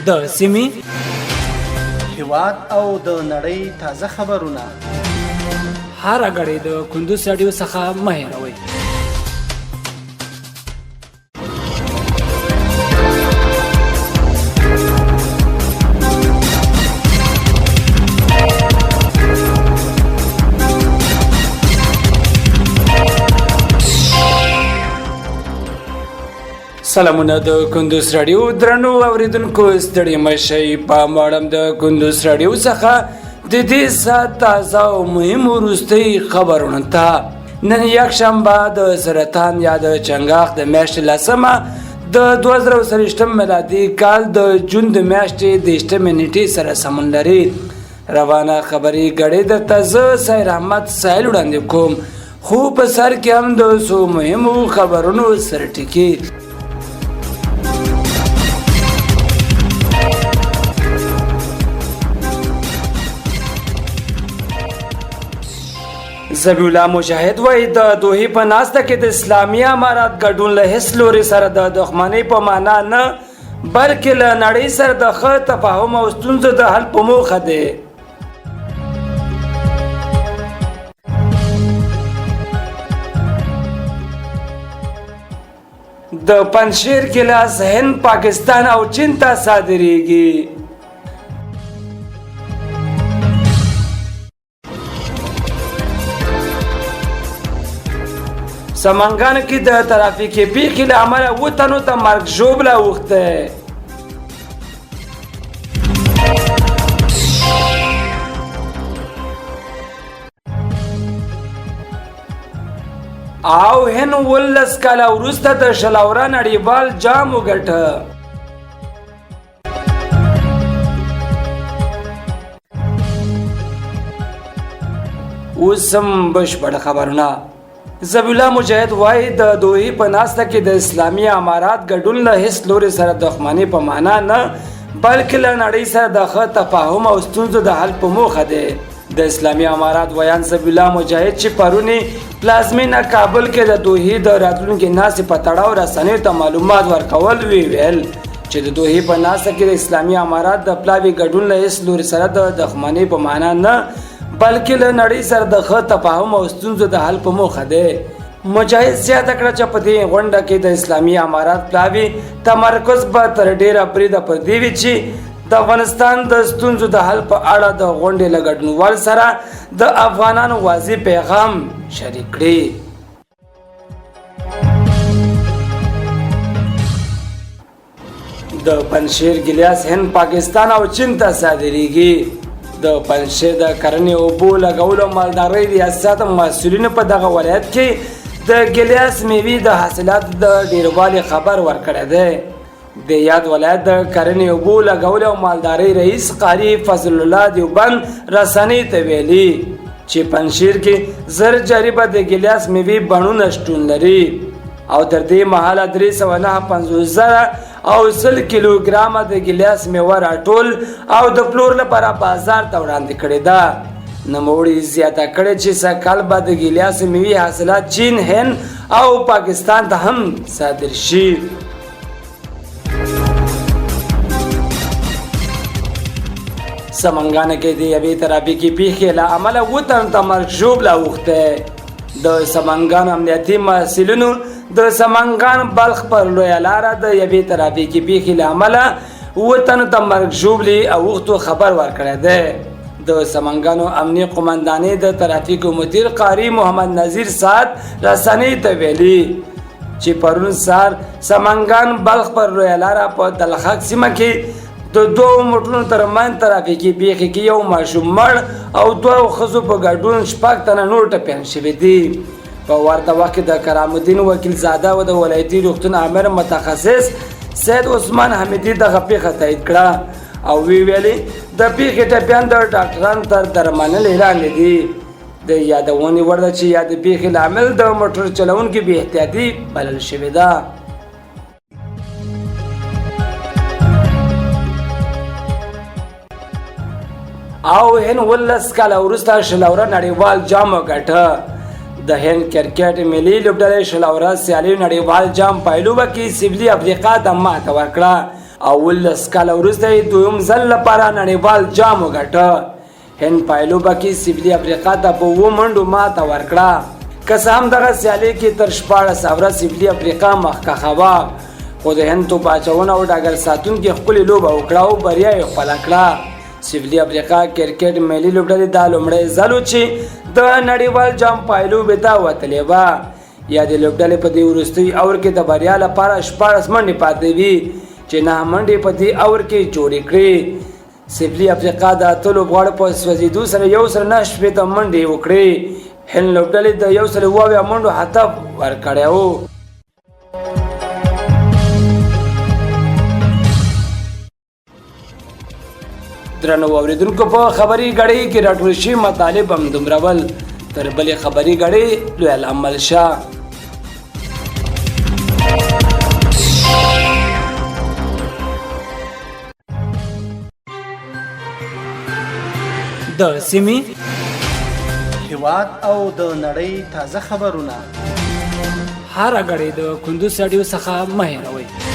د سیمې هیواد او د نړۍ تازه خبرونه هر غړي د کندوز رادیو څخه مه هېروئ. سلامونه د کندوز رادیو درنو اوریدونکو ستړي مشئ په ماړم د کندوز رادیو څخه د دې ساعت تازه او مهم وروستۍ خبرونه ته نن یکشنبه د سرطان یا د چنګاښ د میاشتې لسمه د 2023 میلادي کال د جون د میاشتې د 28 نیټې سره سمون لري. روانه خبري غړې درته زه سیر احمد سایل وړاندې کوم، خو په سر کې هم د څو مهمو خبرونو سرټکی. ذبیح الله مجاهد وایي د دوحې په ناسته کې د اسلامي امارات ګډون له هیڅ لوري سره د دښمنۍ په معنا نه بلکې له نړۍ سره د ښه تفاهم او ستونزو د حل په موخه دی. د پنجشیر ګیلاس هند، پاکستان او چین ته صادریږي. سمنګان کې د ترافیکي پیښې له امله 7 تنو ته مرګ ژوبله اوښته. او هن 19 کاله وروسته د شلاورا نړیوال جام وګټه. اوس هم بشپړ خبرونه. ذبیح الله مجاهد وایي د دوحې په ناسته کې د اسلامي امارات ګډون له هیڅ لوري سره دښمنۍ په معنا نه بلکې له نړۍ سره د ښه تفاهم او ستونزو د حل په موخه دی. د اسلامي امارات ویان ذبیح الله مجاهد چې پرونی پلازمینه کابل کې د دوحې د راتلونکي ناستې په تړاو رسنیو ته معلومات ورکول ویل چې د دوحې په ناسته کې د اسلامي امارات د پلاوي ګډون له هیڅ لوري سره د دښمنۍ په معنا نه بلکې له نړۍ سره د ښه تفاهم او ستونزو د حل په موخه دی. مجاهد زیاته کړه چې په دې غونډه کې د اسلامي امارات پلاوي تمرکز به تر ډیره بریده پر دې وي چې د افغانستان د ستونزو د حل په اړه د غونډې له ګډونوال سره د افغانانو واضح پیغام شریک کړي. د پنجشیر ګیلاس هند، پاکستان او چین ته صادریږي. د پنجشیر د کرنې اوبو لګولو مالدارۍ ریاست مسؤلینو په دغه ولایت کې د ګیلاس میوې د حاصلاتو د ډیروالي خبر ورکړی دی. د یاد ولایت د کرنې اوبو لګولو او مالدارۍ رئیس قاری فضل الله دیوبند رسنۍ ته ویلي چې پنجشیر کې زر جریبه د ګیلاس میوې بڼونه شتون لري او تر دې مهاله 359,000 او 100 کیلوګرامه د ګیلاس میوه راټول او د پلور لپاره بازار ته وړاندې کړې ده. نوموړي زیاته کړې چې سږکال به د ګیلاس میوې حاصلات چین، هند او پاکستان ته هم صادر شي. سمنګان کې د یوې ترافیکي پیښې له امله 7 تنو ته مرګ ژوبله اوښته. د سمنګان امنیتي مسؤلینو د سمنګان بلخ پر لویه لاره د یوې ترافیکي پیښې له امله 7 تنو ته مرګ ژوبلې اوښتو خبر ورکړی دی. د سمنګانو امنیه قومندانۍ د ترافیکو مدیر قاری محمد نذیر سعد رسنۍ ته ویلي چې پرون سهار سمنګان بلخ پر لویه لاره په دلخک سیمه کې د 2 موټرونو ترمنځ ترافیکي پیښې کې یو ماشوم مړ او 2 ښځو په ګډون 6 تنه نور ټپیان شوي دي. په ورته وخت کې د کرام الدین وکیل زاده او د ولایتي روغتون امر متخصص سید عثمان حمیدي دغه پیښه تایید کړه او ویلي د پیښې ټپیان د ډاکټرانو تر درملنې لاندې دي. د یادونې وړ ده چې د پیښې لامل د موټر چلونکي بې احتیاطي بلل شوې ده. او هند 19 کاله وروسته شلاورا نړیوال جام وګټه. د هند کرکټ ملي لوبډلې شلاورا سیالي نړیوال جام پایلوبه کې سویلي افریقا ته ماته ورکړه او 19 کاله وروسته یې دویم ځل لپاره نړیوال جام وګټه. هند پایلوبه کې سویلي افریقا ته په 7 منډو ماته ورکړه. که څه هم دغه سیالۍ کې تر 14 اوره سویلي افریقا مخکښه وه، خو د هند توپ اچونه او ډګر ساتونکي ښکلې لوبه وکړه او بریا یې خپله کړه. سویلي افریقا کرکټ ملي لوبډلې دا لومړی ځل و چې د نړیوال جام پایلوبې ته وتلې وه. یا د لوبډلې په دې وروستي اور کې د بریا لپاره 14 منډې پاتې وي چې 9 منډې په دې اور کې جوړې کړې. سویلي افریقا د اتو لوبغاړو په سوځېدو سره 109 منډې وکړې. هند لوبډلې د 107 منډو هدف ورکړی و. درنو اوریدونکو، په خبري غړۍ کې راټول شوي مطالب هم دومره ول. تر بلې خبري غړۍ لوی العمل شه. د سیمې، هیواد او د نړۍ تازه خبرونه هر غړۍ د کندوز رادیو څخه مه هېروئ.